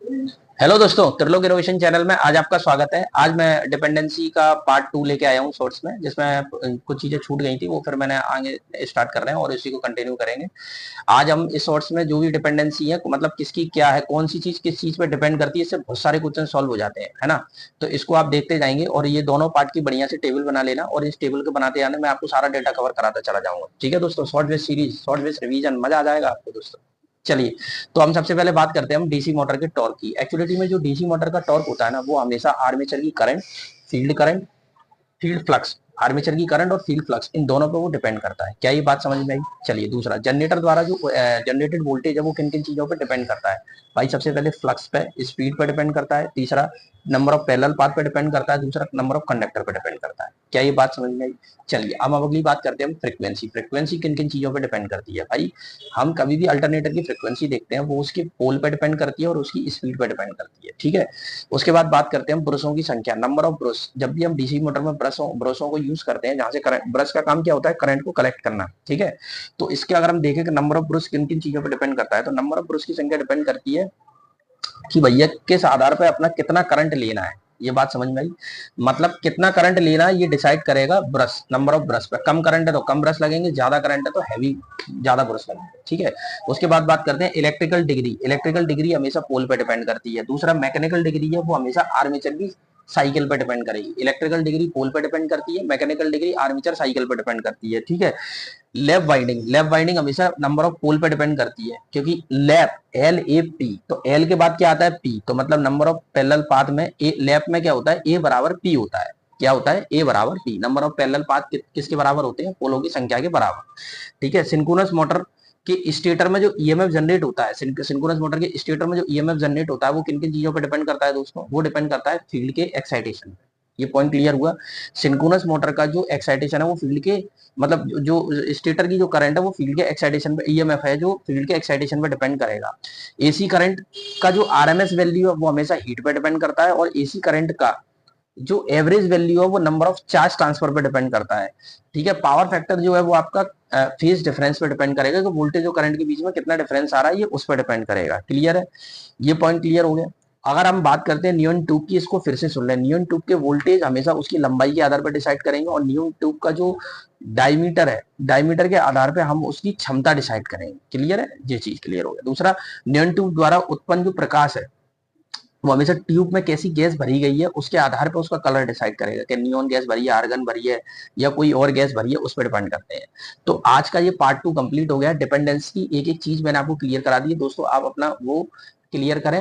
Hello दोस्तों, Trilok innovation channel में आज आपका स्वागत है। आज मैं डिपेंडेंसी का पार्ट 2 लेके आया हूँ शॉर्ट्स में, जिसमें कुछ चीजें छूट गई थी, वो फिर मैंने आगे स्टार्ट कर रहे हैं और इसी को कंटिन्यू करेंगे। आज हम इस शॉर्ट्स में जो भी डिपेंडेंसी है, मतलब किसकी क्या है, कौन सी चीज किस चीज पे डिपेंड करती है, इससे बहुत सारे क्वेश्चन सॉल्व हो जाते हैं, है ना। तो इसको आप देखते जाएंगे और ये दोनों पार्ट की बढ़िया से टेबल बना लेना, और इस टेबल को बनाते जाने में आपको सारा डेटा कवर कराता चला जाऊंगा। ठीक है दोस्तों, short base series, short base revision, मजा आ जाएगा आपको दोस्तों। चलिए, तो हम सबसे पहले बात करते हैं हम डीसी मोटर के टॉर्क की। एक्चुअलिटी में जो डीसी मोटर का टॉर्क होता है ना, वो हमेशा आर्मेचर की करंट, फील्ड फ्लक्स, आर्मेचर की करंट और फील्ड फ्लक्स, इन दोनों पे वो डिपेंड करता है। क्या ये बात समझ में आई? चलिए, दूसरा, जनरेटर द्वारा जो जनरेटेड वोल्टेज है वो किन किन चीजों पे डिपेंड करता है। भाई सबसे पहले फ्लक्स पे, स्पीड पे डिपेंड करता है। तीसरा, नंबर ऑफ पैरेलल पाथ पे डिपेंड करता है। दूसरा, नंबर ऑफ कंडक्टर पे डिपेंड करता है। क्या ये बात समझ में आई? चलिए, अब हम अगली बात करते हैं हम फ्रीक्वेंसी। फ्रीक्वेंसी किन किन चीजों पे डिपेंड करती है भाई? हम कभी भी अल्टरनेटर की फ्रीक्वेंसी देखते हैं, वो उसके पोल पे डिपेंड करती है और उसकी स्पीड पे डिपेंड करती है। ठीक है, उसके बाद बात करते हैं ब्रशों की संख्या, नंबर ऑफ ब्रश। जब भी हम डीसी मोटर में ब्रशों को यूज करते हैं, जहां से करंट, ब्रश का काम क्या होता है, करंट को कलेक्ट करना। ठीक है, तो इसके अगर हम देखें कि नंबर ऑफ ब्रश किन किन चीजों पर डिपेंड करता है, तो नंबर ऑफ ब्रश की संख्या डिपेंड करती है कि भैया किस आधार पर अपना कितना करंट लेना है। ये बात समझ में आई? मतलब कितना करंट लेना है ये डिसाइड करेगा ब्रश, नंबर ऑफ ब्रश पे। कम करंट है तो कम ब्रश लगेंगे, ज्यादा करंट है तो हैवी, ज्यादा ब्रश लगेंगे। ठीक है, उसके बाद बात करते हैं इलेक्ट्रिकल डिग्री। इलेक्ट्रिकल डिग्री हमेशा पोल पे डिपेंड करती है। दूसरा, मैकेनिकल डिग्री है, वो हमेशा आर्मेचर की साइकिल पे डिपेंड करेगी। इलेक्ट्रिकल डिग्री पोल पे डिपेंड करती है, मैकेनिकल डिग्री आर्मेचर साइकिल पे डिपेंड करती है। ठीक है, लैप वाइंडिंग हमेशा नंबर ऑफ पोल पे डिपेंड करती है, क्योंकि लैप, LAP, तो एल के बाद क्या आता है, पी, तो मतलब नंबर ऑफ पैरेलल पाथ में लैप में क्या होता है, ए बराबर पी होता है। क्या होता है? ए बराबर P. Number of parallel path किसके बराबर होते हैं? पोलों की संख्या के बराबर। ठीक है, सिंक्रोनस मोटर के स्टेटर में जो ईएमएफ जनरेट होता है, सिंक्रोनस मोटर के स्टेटर में जो ईएमएफ जनरेट होता है, वो किन किन चीजों पर डिपेंड करता है दोस्तों? वो डिपेंड करता है फील्ड के एक्साइटेशन पे। ये पॉइंट क्लियर हुआ? सिंक्रोनस मोटर का जो एक्साइटेशन है वो फील्ड के, मतलब जो स्टेटर की जो करंट है वो फील्ड के एक्साइटेशन पे, ईएमएफ है जो फील्ड के एक्साइटेशन पे डिपेंड करेगा। एसी करंट का जो आरएमएस वैल्यू है वो हमेशा हीट पे डिपेंड करता है, और एसी करंट का जो एवरेज वैल्यू है वो नंबर ऑफ चार्ज ट्रांसफर पे डिपेंड करता है। ठीक है, पावर फैक्टर जो है वो आपका फेज डिफरेंस पे डिपेंड करेगा, कि वोल्टेज और करंट के बीच में कितना डिफरेंस आ रहा है, ये उस पर डिपेंड करेगा। क्लियर है? ये पॉइंट क्लियर हो गया। अगर हम बात करते हैं नियॉन ट्यूब की, इसको फिर से सुन लें। नियॉन ट्यूब के वोल्टेज हमेशा उसकी लंबाई के आधार पर डिसाइड करेंगे, और नियॉन ट्यूब का जो डायमीटर है, डायमीटर के आधार पर हम उसकी क्षमता डिसाइड करेंगे। क्लियर है? ये चीज क्लियर हो गया। दूसरा, नियॉन ट्यूब द्वारा उत्पन्न जो प्रकाश है वो हमेशा ट्यूब में कैसी गैस भरी गई है उसके आधार पर उसका कलर डिसाइड करेगा, कि नियॉन गैस भरी है, आर्गन भरी है, या कोई और गैस भरी है, उस पर डिपेंड करते हैं। तो आज का ये पार्ट 2 कंप्लीट हो गया। डिपेंडेंस की एक एक चीज मैंने आपको क्लियर करा दी है दोस्तों, आप अपना वो क्लियर करें।